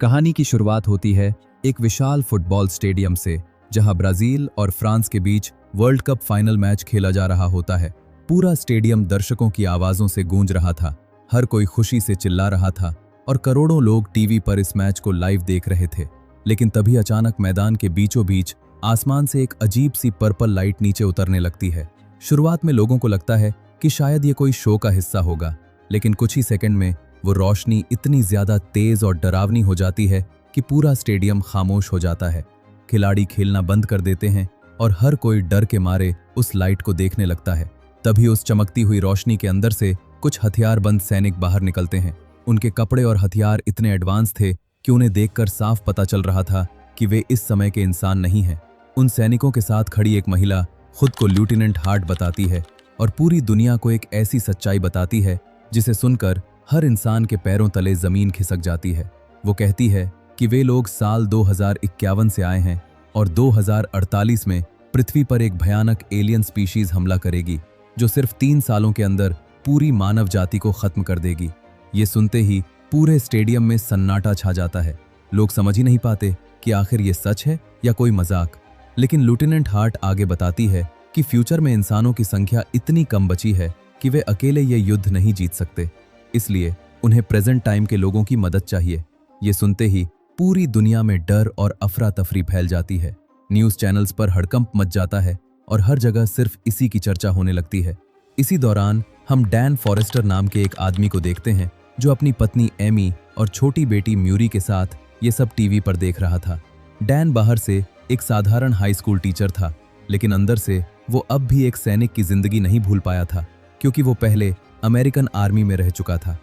कहानी की शुरुआत होती है एक विशाल फुटबॉल स्टेडियम से, जहां ब्राजील और फ्रांस के बीच वर्ल्ड कप फाइनल मैच खेला जा रहा होता है। पूरा स्टेडियम दर्शकों की आवाजों से गूंज रहा था, हर कोई खुशी से चिल्ला रहा था और करोड़ों लोग टीवी पर इस मैच को लाइव देख रहे थे। लेकिन तभी अचानक मैदान के बीचों बीच आसमान से एक अजीब सी पर्पल लाइट नीचे उतरने लगती है। शुरुआत में लोगों को लगता है कि शायद ये कोई शो का हिस्सा होगा, लेकिन कुछ ही सेकंड में वो रोशनी इतनी ज्यादा तेज और डरावनी हो जाती है कि पूरा स्टेडियम खामोश हो जाता है। खिलाड़ी खेलना बंद कर देते हैं और हर कोई डर के मारे उस लाइट को देखने लगता है। तभी उस चमकती हुई रोशनी के अंदर से कुछ हथियारबंद सैनिक बाहर निकलते हैं। उनके कपड़े और हथियार इतने एडवांस थे कि उन्हें देखकर साफ पता चल रहा था कि वे इस समय के इंसान नहीं हैं। उन सैनिकों के साथ खड़ी एक महिला खुद को लेफ्टिनेंट हार्ट बताती है और पूरी दुनिया को एक ऐसी सच्चाई बताती है जिसे सुनकर हर इंसान के पैरों तले जमीन खिसक जाती है। वो कहती है कि वे लोग साल 2051 से आए हैं और 2048 में पृथ्वी पर एक भयानक एलियन स्पीशीज हमला करेगी जो सिर्फ 3 सालों के अंदर पूरी मानव जाति को खत्म कर देगी। ये सुनते ही पूरे स्टेडियम में सन्नाटा छा जाता है। लोग समझ ही नहीं पाते कि आखिर ये सच है या कोई मजाक। लेकिन लेफ्टिनेंट हार्ट आगे बताती है कि फ्यूचर में इंसानों की संख्या इतनी कम बची है कि वे अकेले ये युद्ध नहीं जीत सकते, इसलिए उन्हें प्रेजेंट टाइम के लोगों की मदद चाहिए। ये सुनते ही पूरी दुनिया में डर और अफरा तफरी फैल जाती है। न्यूज़ चैनल्स पर हड़कंप मच जाता है और हर जगह सिर्फ इसी की चर्चा होने लगती है। इसी दौरान हम डैन फॉरेस्टर नाम के एक आदमी को देखते हैं जो अपनी पत्नी एमी और छोटी बेटी म्यूरी के साथ ये सब टीवी पर देख रहा था। डैन बाहर से एक साधारण हाई स्कूल टीचर था, लेकिन अंदर से वो अब भी एक सैनिक की जिंदगी नहीं भूल पाया था, क्योंकि वो पहले अमेरिकन आर्मी में रह चुका था।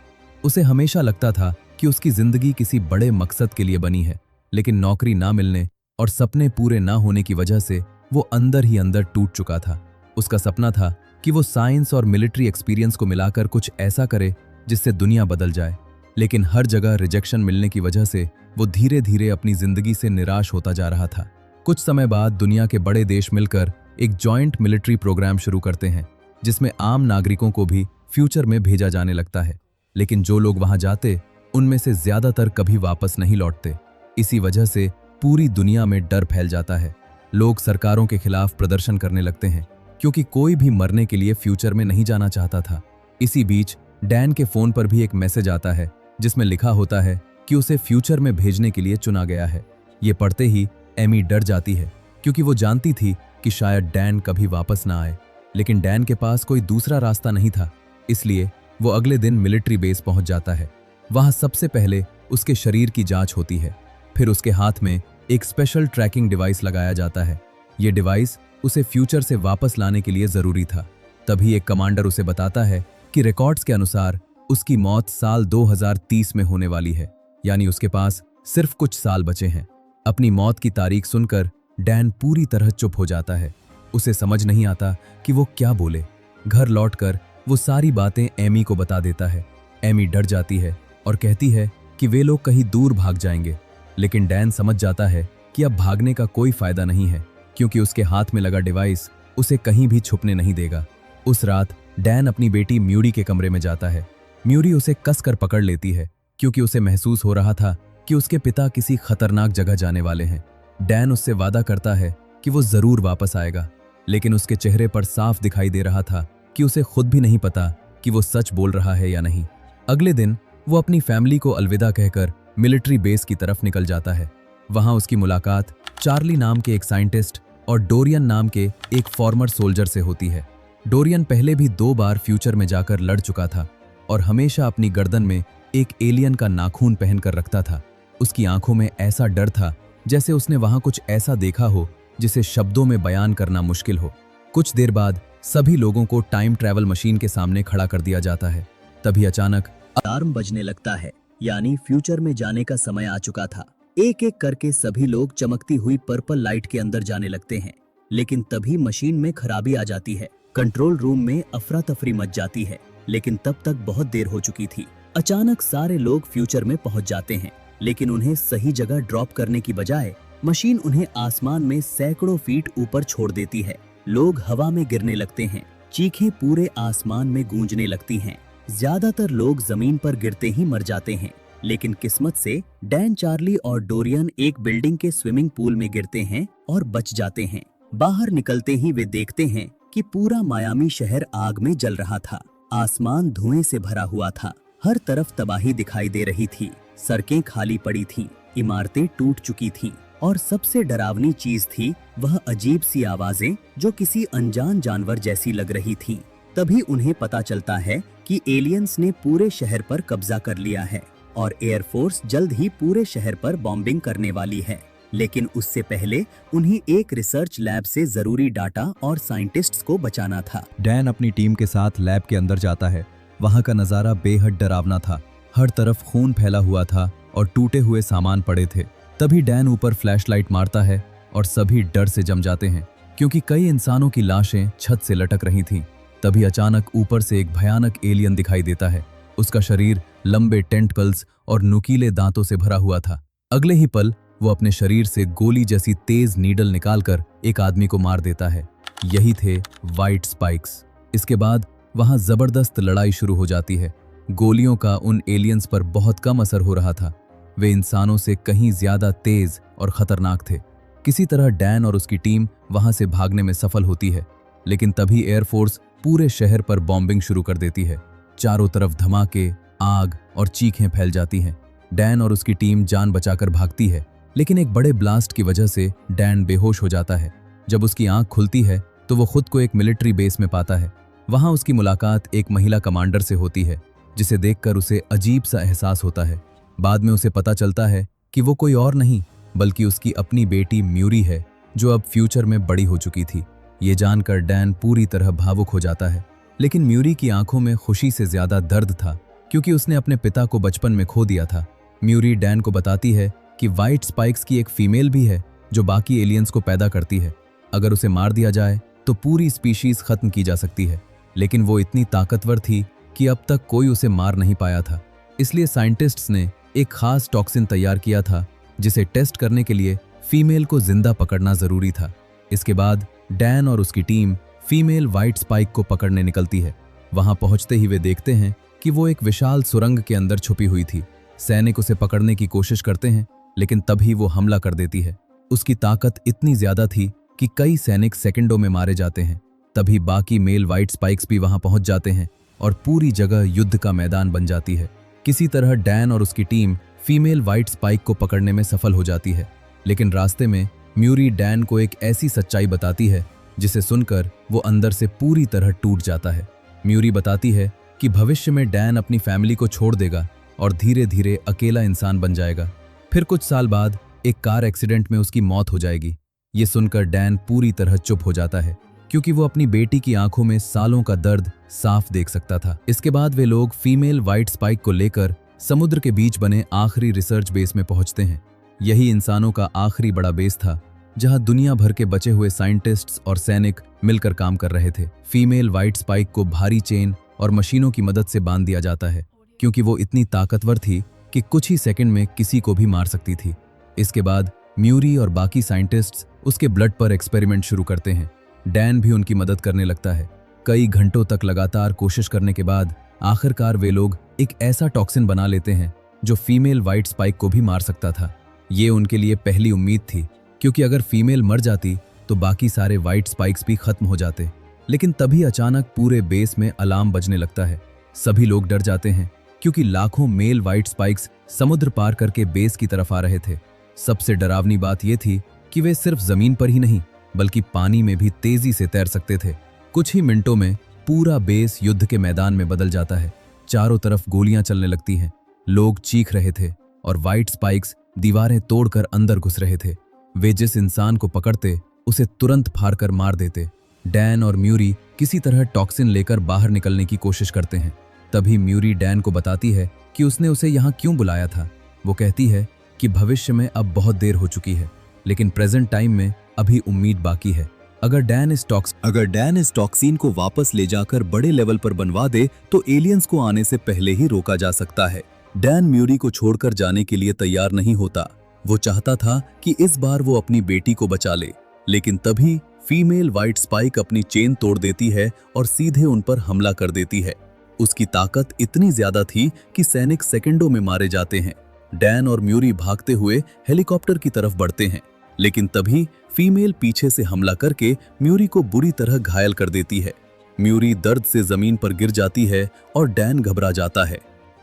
उसे हमेशा लगता था कि उसकी जिंदगी किसी बड़े मकसद के लिए बनी है, लेकिन नौकरी ना मिलने और सपने पूरे ना होने की वजह से वो अंदर ही अंदर टूट चुका था। उसका सपना था कि वो साइंस और मिलिट्री एक्सपीरियंस को मिलाकर कुछ ऐसा करे जिससे दुनिया बदल जाए, लेकिन हर जगह रिजेक्शन मिलने की वजह से वो धीरे धीरे अपनी जिंदगी से निराश होता जा रहा था। कुछ समय बाद दुनिया के बड़े देश मिलकर एक जॉइंट मिलिट्री प्रोग्राम शुरू करते हैं, जिसमें आम नागरिकों को भी फ्यूचर में भेजा जाने लगता है। लेकिन जो लोग वहां जाते उनमें से ज्यादातर कभी वापस नहीं लौटते। इसी वजह से पूरी दुनिया में डर फैल जाता है। लोग सरकारों के खिलाफ प्रदर्शन करने लगते हैं, क्योंकि कोई भी मरने के लिए फ्यूचर में नहीं जाना चाहता था। इसी बीच डैन के फोन पर भी एक मैसेज आता है जिसमें लिखा होता है कि उसे फ्यूचर में भेजने के लिए चुना गया है। ये पढ़ते ही एमी डर जाती है, क्योंकि वो जानती थी कि शायद डैन कभी वापस ना आए। लेकिन डैन के पास कोई दूसरा रास्ता नहीं था, इसलिए वो अगले दिन मिलिट्री बेस पहुंच जाता है। वहां सबसे पहले उसके शरीर की जांच होती है, फिर उसके हाथ में एक स्पेशल ट्रैकिंग डिवाइस लगाया जाता है। ये डिवाइस उसे फ्यूचर से वापस लाने के लिए जरूरी था। तभी एक कमांडर उसे बताता है कि रिकॉर्ड्स के अनुसार उसकी मौत साल 2030 में होने वाली है, यानी उसके पास सिर्फ कुछ साल बचे हैं। अपनी मौत की तारीख सुनकर डैन पूरी तरह चुप हो जाता है। उसे समझ नहीं आता कि वो क्या बोले। घर लौटकर वो सारी बातें एमी को बता देता है। एमी डर जाती है और कहती है कि वे लोग कहीं दूर भाग जाएंगे, लेकिन डैन समझ जाता है कि अब भागने का कोई फायदा नहीं है, क्योंकि उसके हाथ में लगा डिवाइस उसे कहीं भी छुपने नहीं देगा। उस रात डैन अपनी बेटी म्यूरी के कमरे में जाता है। म्यूरी उसे कसकर पकड़ लेती है, क्योंकि उसे महसूस हो रहा था कि उसके पिता किसी खतरनाक जगह जाने वाले हैं। डैन उससे वादा करता है कि वो जरूर वापस आएगा, लेकिन उसके चेहरे पर साफ दिखाई दे रहा था कि उसे खुद भी नहीं पता कि वो सच बोल रहा है या नहीं। अगले दिन वो अपनी फैमिली को अलविदा कहकर मिलिट्री बेस की तरफ निकल जाता है। वहां उसकी मुलाकात चार्ली नाम के एक साइंटिस्ट और डोरियन नाम के एक फॉर्मर सोल्जर से होती है। डोरियन पहले भी 2 बार फ्यूचर में जाकर लड़ चुका था और हमेशा अपनी गर्दन में एक एलियन का नाखून पहनकर रखता था। उसकी आंखों में ऐसा डर था जैसे उसने वहां कुछ ऐसा देखा हो जिसे शब्दों में बयान करना मुश्किल हो। कुछ देर बाद सभी लोगों को टाइम ट्रैवल मशीन के सामने खड़ा कर दिया जाता है। तभी अचानक अलार्म बजने लगता है, यानी फ्यूचर में जाने का समय आ चुका था। एक एक करके सभी लोग चमकती हुई पर्पल लाइट के अंदर जाने लगते हैं, लेकिन तभी मशीन में खराबी आ जाती है। कंट्रोल रूम में अफरा तफरी मच जाती है, लेकिन तब तक बहुत देर हो चुकी थी। अचानक सारे लोग फ्यूचर में पहुंच जाते हैं, लेकिन उन्हें सही जगह ड्रॉप करने की बजाय मशीन उन्हें आसमान में सैकड़ों फीट ऊपर छोड़ देती है। लोग हवा में गिरने लगते हैं, चीखें पूरे आसमान में गूंजने लगती हैं। ज्यादातर लोग जमीन पर गिरते ही मर जाते हैं। लेकिन किस्मत से डैन, चार्ली और डोरियन एक बिल्डिंग के स्विमिंग पूल में गिरते हैं और बच जाते हैं। बाहर निकलते ही वे देखते हैं कि पूरा मायामी शहर आग में जल रहा था। आसमान धुएं से भरा हुआ था, हर तरफ तबाही दिखाई दे रही थी। सड़कें खाली पड़ी थीं, इमारतें टूट चुकी थीं और सबसे डरावनी चीज थी वह अजीब सी आवाजें जो किसी अनजान जानवर जैसी लग रही थीं। तभी उन्हें पता चलता है कि एलियंस ने पूरे शहर पर कब्जा कर लिया है और एयरफोर्स जल्द ही पूरे शहर पर बॉम्बिंग करने वाली है। लेकिन उससे पहले उन्हें एक रिसर्च लैब से जरूरी डाटा और साइंटिस्ट्स को बचाना था। डैन अपनी टीम के साथ लैब के अंदर जाता है। वहां का नजारा बेहद डरावना था। हर तरफ खून फैला हुआ था और टूटे हुए सामान पड़े थे। तभी डैन ऊपर फ्लैशलाइट मारता है और सभी डर से जम जाते हैं क्योंकि कई इंसानों की लाशें छत से लटक रही थीं। तभी अचानक ऊपर से एक भयानक एलियन दिखाई देता है। उसका शरीर लंबे टेंटकल्स और नुकीले दांतों से भरा हुआ था। अगले ही पल वो अपने शरीर से गोली जैसी तेज नीडल निकालकर एक आदमी को मार देता है। यही थे व्हाइट स्पाइक्स। इसके बाद वहां जबरदस्त लड़ाई शुरू हो जाती है। गोलियों का उन एलियंस पर बहुत कम असर हो रहा था। वे इंसानों से कहीं ज्यादा तेज और खतरनाक थे। किसी तरह डैन और उसकी टीम वहां से भागने में सफल होती है, लेकिन तभी एयरफोर्स पूरे शहर पर बॉम्बिंग शुरू कर देती है। चारों तरफ धमाके, आग और चीखें फैल जाती हैं। डैन और उसकी टीम जान बचाकर भागती है, लेकिन एक बड़े ब्लास्ट की वजह से डैन बेहोश हो जाता है। जब उसकी आंख खुलती है तो वो खुद को एक मिलिट्री बेस में पाता है। वहां उसकी मुलाकात एक महिला कमांडर से होती है, जिसे देखकर उसे अजीब सा एहसास होता है। बाद में उसे पता चलता है कि वो कोई और नहीं बल्कि उसकी अपनी बेटी म्यूरी है, जो अब फ्यूचर में बड़ी हो चुकी थी। ये जानकर डैन पूरी तरह भावुक हो जाता है, लेकिन म्यूरी की आंखों में खुशी से ज्यादा दर्द था क्योंकि उसने अपने पिता को बचपन में खो दिया था। म्यूरी डैन को बताती है कि व्हाइट स्पाइक्स की एक फीमेल भी है जो बाकी एलियंस को पैदा करती है। अगर उसे मार दिया जाए तो पूरी स्पीशीज खत्म की जा सकती है, लेकिन वो इतनी ताकतवर थी कि अब तक कोई उसे मार नहीं पाया था। इसलिए साइंटिस्ट्स ने एक खास टॉक्सिन तैयार किया था, जिसे टेस्ट करने के लिए फीमेल को जिंदा पकड़ना जरूरी था। इसके बाद डैन और उसकी टीम फीमेल व्हाइट स्पाइक को पकड़ने निकलती है। वहां पहुंचते ही वे देखते हैं कि वो एक विशाल सुरंग के अंदर छुपी हुई थी। सैनिक उसे पकड़ने की कोशिश करते हैं, लेकिन तभी वो हमला कर देती है। उसकी ताकत इतनी ज्यादा थी कि कई सैनिक सेकंडों में मारे जाते हैं। तभी बाकी मेल व्हाइट स्पाइक्स भी वहां पहुंच जाते हैं और पूरी जगह युद्ध का मैदान बन जाती है। किसी तरह डैन और उसकी टीम फीमेल व्हाइट स्पाइक को पकड़ने में सफल हो जाती है, लेकिन रास्ते में म्यूरी डैन को एक ऐसी सच्चाई बताती है जिसे सुनकर वो अंदर से पूरी तरह टूट जाता है। म्यूरी बताती है कि भविष्य में डैन अपनी फैमिली को छोड़ देगा और धीरे धीरे अकेला इंसान बन जाएगा। फिर कुछ साल बाद एक कार एक्सीडेंट में उसकी मौत हो जाएगी। ये सुनकर डैन पूरी तरह चुप हो जाता है क्योंकि वो अपनी बेटी की आंखों में सालों का दर्द साफ देख सकता था। इसके बाद वे लोग फीमेल व्हाइट स्पाइक को लेकर समुद्र के बीच बने आखिरी रिसर्च बेस में पहुंचते हैं। यही इंसानों का आखिरी बड़ा बेस था, जहां दुनिया भर के बचे हुए साइंटिस्ट्स और सैनिक मिलकर काम कर रहे थे। फीमेल व्हाइट स्पाइक को भारी चेन और मशीनों की मदद से बांध दिया जाता है क्योंकि वो इतनी ताकतवर थी कि कुछ ही सेकंड में किसी को भी मार सकती थी। इसके बाद म्यूरी और बाकी साइंटिस्ट्स उसके ब्लड पर एक्सपेरिमेंट शुरू करते हैं। डैन भी उनकी मदद करने लगता है। कई घंटों तक लगातार कोशिश करने के बाद आखिरकार वे लोग एक ऐसा टॉक्सिन बना लेते हैं जो फीमेल व्हाइट स्पाइक को भी मार सकता था। ये उनके लिए पहली उम्मीद थी, क्योंकि अगर फीमेल मर जाती तो बाकी सारे व्हाइट स्पाइक्स भी खत्म हो जाते। लेकिन तभी अचानक पूरे बेस में अलार्म बजने लगता है। सभी लोग डर जाते हैं क्योंकि लाखों मेल व्हाइट स्पाइक्स समुद्र पार करके बेस की तरफ आ रहे थे। सबसे डरावनी बात यह थी कि वे सिर्फ जमीन पर ही नहीं बल्कि पानी में भी तेजी से तैर सकते थे। कुछ ही मिनटों में पूरा बेस युद्ध के मैदान में बदल जाता है। चारों तरफ गोलियां चलने लगती हैं, लोग चीख रहे थे और व्हाइट स्पाइक्स दीवारें तोड़कर अंदर घुस रहे थे। वे जिस इंसान को पकड़ते उसे तुरंत फाड़कर मार देते। डैन और म्यूरी किसी तरह टॉक्सिन लेकर बाहर निकलने की कोशिश करते हैं। तभी म्यूरी डैन को बताती है कि उसने उसे यहाँ क्यों बुलाया था। वो कहती है कि भविष्य में अब बहुत देर हो चुकी है, लेकिन प्रेजेंट टाइम में अभी उम्मीद बाकी है। अगर डैन इस टॉक्सिन को वापस ले जाकर बड़े लेवल पर बनवा दे तो एलियंस को आने से पहले ही रोका जा सकता है। डैन म्यूरी को छोड़कर जाने के लिए तैयार नहीं होता। वो चाहता था कि इस बार वो अपनी बेटी को बचा ले, लेकिन तभी फीमेल व्हाइट स्पाइक अपनी चेन तोड़ देती है और सीधे उन पर हमला कर देती है। उसकी ताकत इतनी ज्यादा थी कि सैनिक सेकंडों में मारे जाते हैं। डैन और म्यूरी भागते हुए हेलीकॉप्टर की तरफ बढ़ते हैं, लेकिन तभी फीमेल पीछे से हमला करके म्यूरी को बुरी तरह घायल कर देती है। म्यूरी दर्द से जमीन पर गिर जाती है और डैन घबरा जाता है।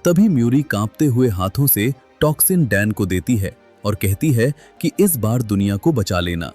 तभी म्यूरी कांपते हुए हाथों से टॉक्सिन डैन को देती है और कहती है कि इस बार दुनिया को बचा लेना।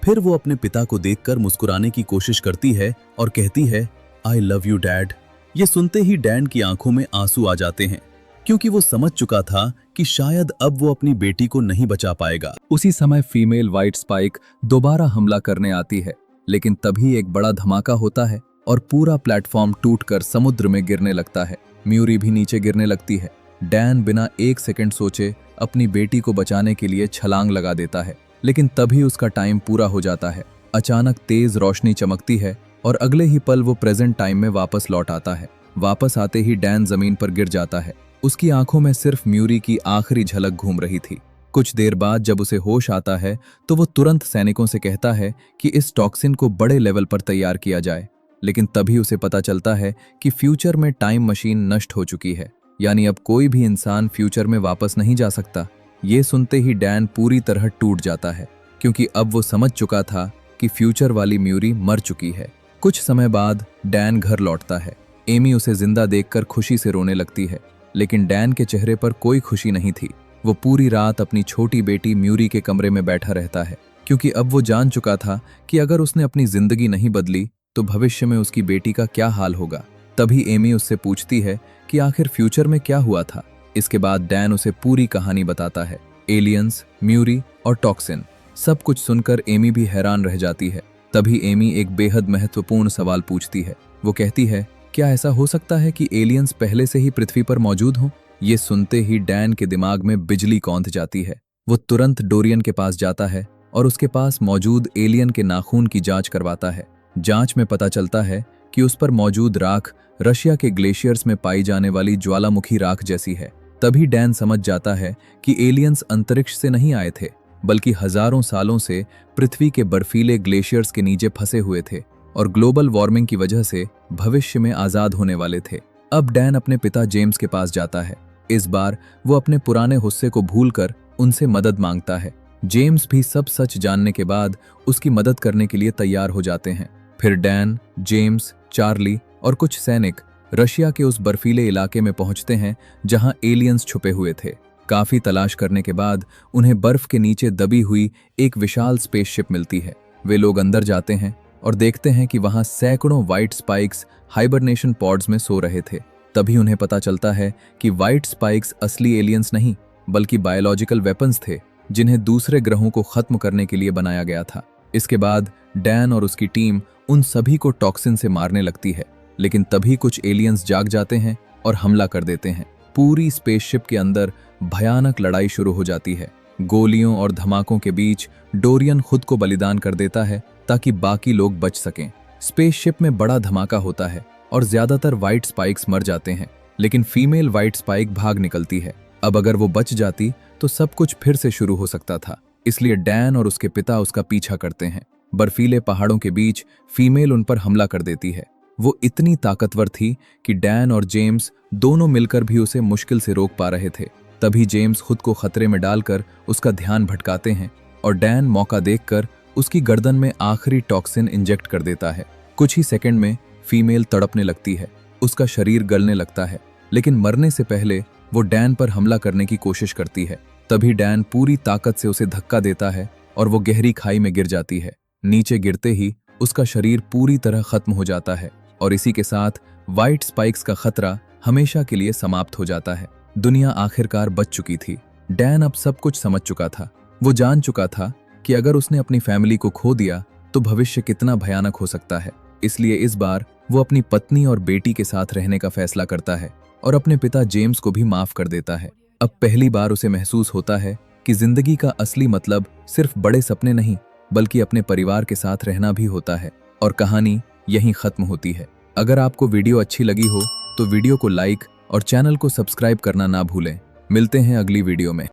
फिर वो अपने पिता को देखकर मुस्कुराने की कोशिश करती है और कहती है, आई लव यू डैड। ये सुनते ही डैन की आंखों में आंसू आ जाते हैं, क्योंकि वो समझ चुका था कि शायद अब वो अपनी बेटी को नहीं बचा पाएगा। उसी समय फीमेल व्हाइट स्पाइक दोबारा हमला करने आती है, लेकिन तभी एक बड़ा धमाका होता है और पूरा प्लेटफॉर्म टूटकर समुद्र में गिरने लगता है। म्यूरी भी नीचे गिरने लगती है। डैन बिना एक सेकंड सोचे अपनी बेटी को बचाने के लिए छलांग लगा देता है, लेकिन तभी उसका टाइम पूरा हो जाता है। अचानक तेज रोशनी चमकती है और अगले ही पल वो प्रेजेंट टाइम में वापस लौट आता है। वापस आते ही डैन जमीन पर गिर जाता है। उसकी आंखों में सिर्फ म्यूरी की आखिरी झलक घूम रही थी। कुछ देर बाद जब उसे होश आता है तो वो तुरंत सैनिकों से कहता है कि इस टॉक्सिन को बड़े लेवल पर तैयार किया जाए, लेकिन तभी उसे पता चलता है कि फ्यूचर में टाइम मशीन नष्ट हो चुकी है, यानी अब कोई भी इंसान फ्यूचर में वापस नहीं जा सकता। ये सुनते ही डैन पूरी तरह टूट जाता है, क्योंकि अब वो समझ चुका था कि फ्यूचर वाली म्यूरी मर चुकी है। कुछ समय बाद डैन घर लौटता है। एमी उसे जिंदा देखकर खुशी से रोने लगती है, लेकिन डैन के चेहरे पर कोई खुशी नहीं थी। वो पूरी रात अपनी छोटी बेटी म्यूरी के कमरे में बैठा रहता है, क्योंकि अब वो जान चुका था कि अगर उसने अपनी जिंदगी नहीं बदली तो भविष्य में उसकी बेटी का क्या हाल होगा। तभी एमी उससे पूछती है कि आखिर फ्यूचर में क्या हुआ था। इसके बाद डैन उसे पूरी कहानी बताता है, एलियंस, म्यूरी और टॉक्सिन। सब कुछ सुनकर एमी भी हैरान रह जाती है। तभी एमी एक बेहद महत्वपूर्ण सवाल पूछती है। वो कहती है, क्या ऐसा हो सकता है कि एलियंस पहले से ही पृथ्वी पर मौजूद हों? ये सुनते ही डैन के दिमाग में बिजली कौंध जाती है। वो तुरंत डोरियन के पास जाता है और उसके पास मौजूद एलियन के नाखून की जांच करवाता है। जांच में पता चलता है कि उस पर मौजूद राख रशिया के ग्लेशियर्स में पाई जाने वाली ज्वालामुखी राख जैसी है। तभी डैन समझ जाता है कि एलियंस अंतरिक्ष से नहीं आए थे, बल्कि हजारों सालों से पृथ्वी के बर्फीले ग्लेशियर्स के नीचे फंसे हुए थे और ग्लोबल वार्मिंग की वजह से भविष्य में आजाद होने वाले थे। अब डैन अपने पिता जेम्स के पास जाता है। इस बार वो अपने पुराने गुस्से को भूलकर उनसे मदद मांगता है। जेम्स भी सब सच जानने के बाद उसकी मदद करने के लिए तैयार हो जाते हैं। फिर डैन, जेम्स, चार्ली और कुछ सैनिक रशिया के उस बर्फीले इलाके में पहुंचते हैं जहां एलियंस छुपे हुए थे। काफी तलाश करने के बाद उन्हें बर्फ के नीचे दबी हुई एक विशाल स्पेसशिप मिलती है। वे लोग अंदर जाते हैं और देखते हैं कि वहां सैकड़ों व्हाइट स्पाइक्स हाइबरनेशन पॉड्स में सो रहे थे। तभी उन्हें पता चलता है कि व्हाइट स्पाइक्स असली एलियंस नहीं, बल्कि बायोलॉजिकल वेपन्स थे, जिन्हें दूसरे ग्रहों को खत्म करने के लिए बनाया गया था। इसके बाद डैन और उसकी टीम उन सभी को टॉक्सिन से मारने लगती है, लेकिन तभी कुछ एलियंस जाग जाते हैं और हमला कर देते हैं। पूरी स्पेसशिप के अंदर भयानक लड़ाई शुरू हो जाती है। गोलियों और धमाकों के बीच डोरियन खुद को बलिदान कर देता है ताकि बाकी लोग बच सकें। स्पेसशिप में बड़ा धमाका होता है और ज्यादातर व्हाइट स्पाइक्स मर जाते हैं, लेकिन फीमेल व्हाइट स्पाइक भाग निकलती है। अब अगर वो बच जाती तो सब कुछ फिर से शुरू हो सकता था, इसलिए डैन और उसके पिता उसका पीछा करते हैं। बर्फीले पहाड़ों के बीच फीमेल उन पर हमला कर देती है। वो इतनी ताकतवर थी कि डैन और जेम्स दोनों मिलकर भी उसे मुश्किल से रोक पा रहे थे। तभी जेम्स खुद को खतरे में डालकर उसका ध्यान भटकाते हैं और डैन मौका देखकर उसकी गर्दन में आखिरी टॉक्सिन इंजेक्ट कर देता है। कुछ ही सेकंड में फीमेल तड़पने लगती है, उसका शरीर गलने लगता है, लेकिन मरने से पहले वो डैन पर हमला करने की कोशिश करती है। तभी डैन पूरी ताकत से उसे धक्का देता है और वो गहरी खाई में गिर जाती है। नीचे गिरते ही उसका शरीर पूरी तरह खत्म हो जाता है और इसी के साथ व्हाइट स्पाइक्स का खतरा हमेशा के लिए समाप्त हो जाता है। दुनिया आखिरकार बच चुकी थी। डैन अब सब कुछ समझ चुका था। वो जान चुका था कि अगर उसने अपनी फैमिली को खो दिया तो भविष्य कितना भयानक हो सकता है। इसलिए इस बार वो अपनी पत्नी और बेटी के साथ रहने का फैसला करता है और अपने पिता जेम्स को भी माफ कर देता है। अब पहली बार उसे महसूस होता है कि जिंदगी का असली मतलब सिर्फ बड़े सपने नहीं, बल्कि अपने परिवार के साथ रहना भी होता है। और कहानी यहीं खत्म होती है। अगर आपको वीडियो अच्छी लगी हो तो वीडियो को लाइक और चैनल को सब्सक्राइब करना ना भूलें। मिलते हैं अगली वीडियो में।